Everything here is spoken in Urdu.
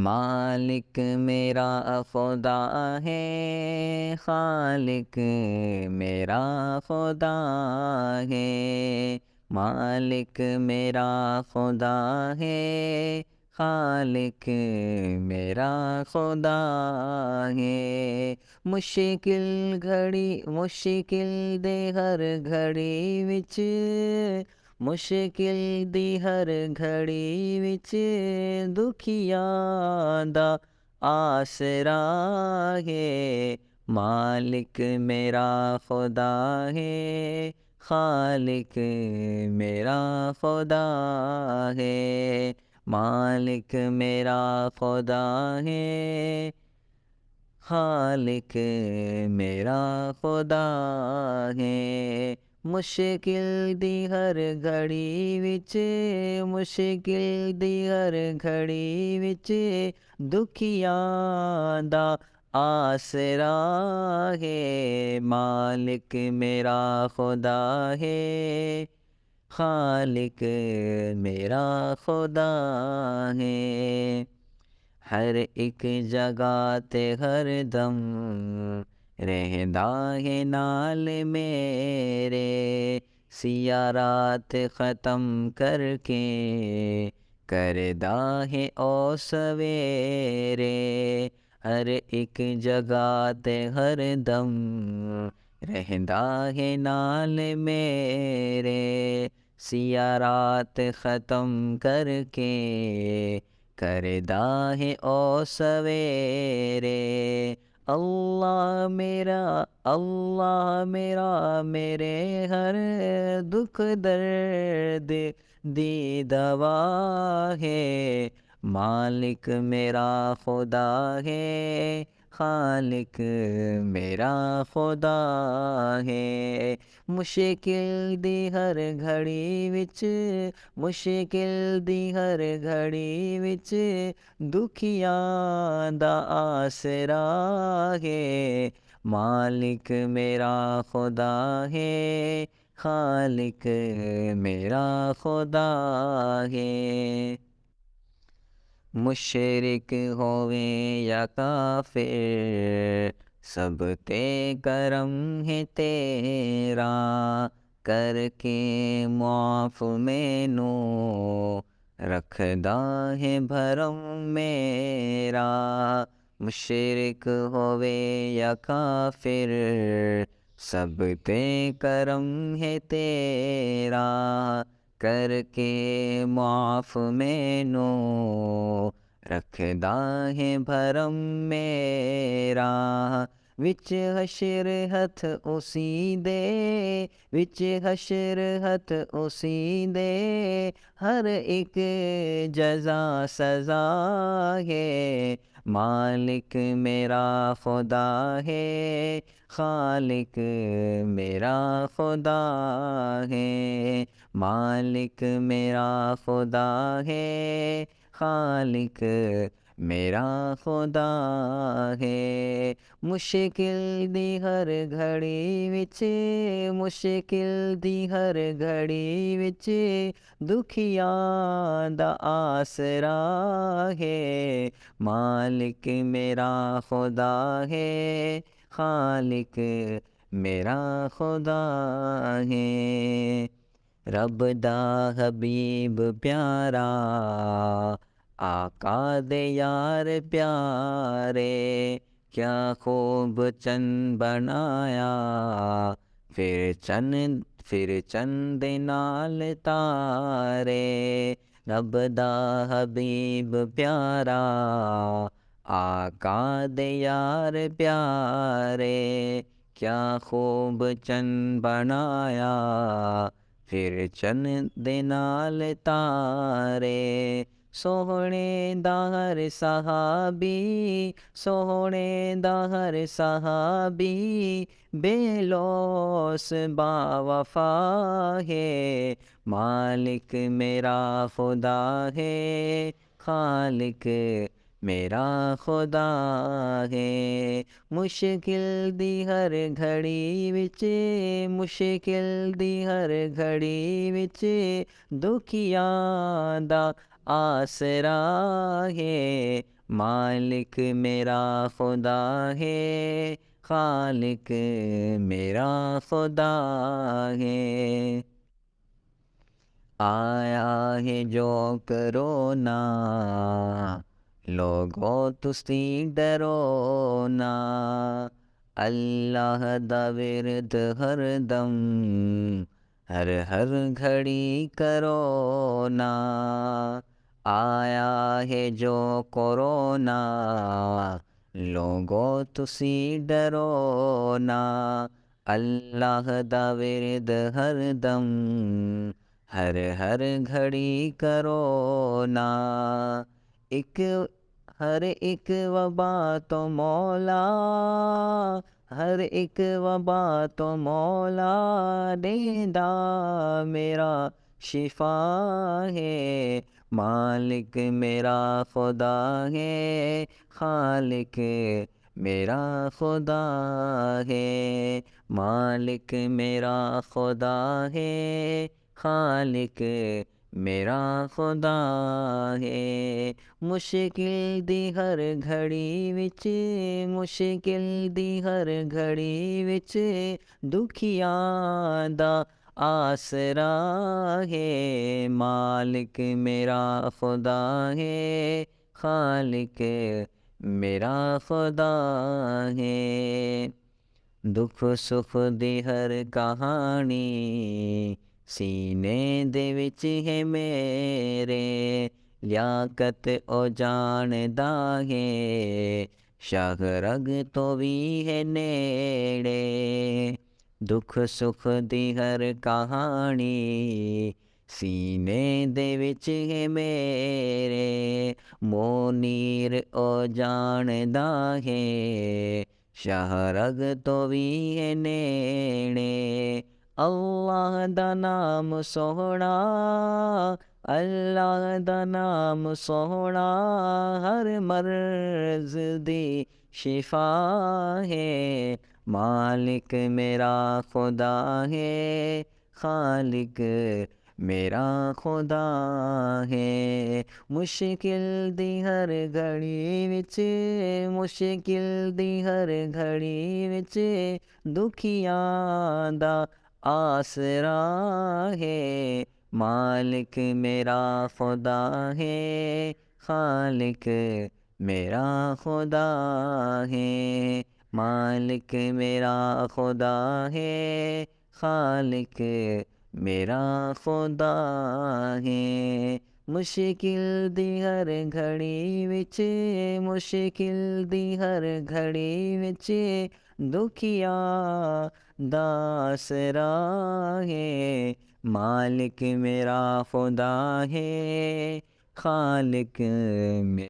مالک میرا خدا ہے، خالق میرا خدا ہے، مالک میرا خدا ہے، خالق میرا خدا ہے۔ مشکل دے ہر گھڑی وچ، مشکل دی ہر گھڑی وچ، دکھیاں دا آسرا ہے، مالک میرا خدا ہے، خالق میرا خدا ہے، مالک میرا خدا ہے، خالق میرا خدا ہے۔ مشکل دی ہر گھڑی وچ، مشکل دی ہر گھڑی وچ، دکھیاں دا آسرا ہے، مالک میرا خدا ہے، خالق میرا خدا ہے۔ ہر ایک جگہ تے ہر دم رہندا ہے نال میرے، سیاہ رات ختم کر کے کردا ہے او سویرے، ہر ایک جگہ تے ہر دم رہندا ہے نال میرے، سیاہ رات ختم کر کے کردا ہے او سویرے، اللہ میرا میرے ہر دکھ درد دی دوا ہے، مالک میرا خدا ہے، خالق میرا خدا ہے۔ مشکل دی ہر گھڑی وچ، مشکل دی ہر گھڑی وچ، دکھیاں دا آسرا ہے، مالک میرا خدا ہے، خالق میرا خدا ہے۔ مشرک ہوویں یا کافر، سب تے کرم ہے تیرا، کر کے معاف مینوں رکھدا ہے بھرم میرا، مشرک ہووے یا کافر، سب تے کرم ہے تیرا، کر کے معاف مینوں رکھدا ہے بھرم میرا، وچ حشر ہتھ اسی دے، وچ حشر ہتھ اسی دے، ہر ایک جزا سزا ہے، مالک میرا خدا ہے، خالق میرا خدا ہے، مالک میرا خدا ہے، خالق میرا خدا ہے۔ مشکل دی ہر گھڑی وچ، مشکل دی ہر گھڑی وچ، دکھیاں دا آسرا ہے، مالک میرا خدا ہے، خالق میرا خدا ہے۔ رب دا حبیب پیارا، آقا دے یار پیارے، کیا خوب چن بنایا، پھر چن دے نال تارے، رب دا حبیب پیارا، آقا دے یار پیارے، کیا خوب چن بنایا، پھر چن دے نال تارے، سوہنے دا ہر صحابی، سوہنے دا ہر صحابی، بے لوس با وفا ہے، مالک میرا خدا ہے، خالق میرا خدا ہے۔ مشکل دی ہر گھڑی وچ، مشکل دی ہر گھڑی وچ، دکھیاں دا آسرا ہے، مالک میرا خدا ہے، خالق میرا خدا ہے۔ آیا ہے جو کرونا، لوگو تسی ڈرو نا، اللہ دا ورد ہر دم، ہر ہر گھڑی کرو نا۔ آیا ہے جو کورونا، لوگو تسی ڈرو نا، اللہ دا ورد ہر دم، ہر ہر گھڑی کرو نا۔ ہر ایک وبا تو مولا، ہر ایک وبا تو مولا دیندا میرا شفا ہے۔ مالک میرا خدا ہے، خالق میرا خدا ہے۔ مالک میرا خدا ہے، خالق میرا خدا ہے۔ مشکل دی ہر گھڑی وچ، مشکل دی ہر گھڑی وچ، دکھیاں دا آسرا ہے۔ مالک میرا خدا ہے، خالق میرا خدا ہے۔ دکھ سکھ دی ہر کہانی، سینے دے وچ ہے میرے، لیاقت او جاندا ہے، شاہ رگ تو بھی ہے نیڑے۔ دکھ سکھ دی ہر کہانی، سینے دے وچ ہے میرے، منیر او جاندا ہے، شاہ رگ تو بھی ہے نیڑے۔ اللہ دا نام سوہنا، اللہ دا نام سوہنا، ہر مرض دی شفا ہے۔ مالک میرا خدا ہے، خالق میرا خدا ہے۔ مشکل دی ہر گھڑی وچ، مشکل دی ہر گھڑی وچ، دکھیاں دا آسرا ہے۔ مالک میرا خدا ہے، خالق میرا خدا ہے۔ مالک میرا خدا ہے، خالق میرا خدا ہے۔ مشکل دی ہر گھڑی وچ، مشکل دی ہر گھڑی وچ، دکھیاں دا آسرا ہے۔ مالک میرا خدا ہے، خالق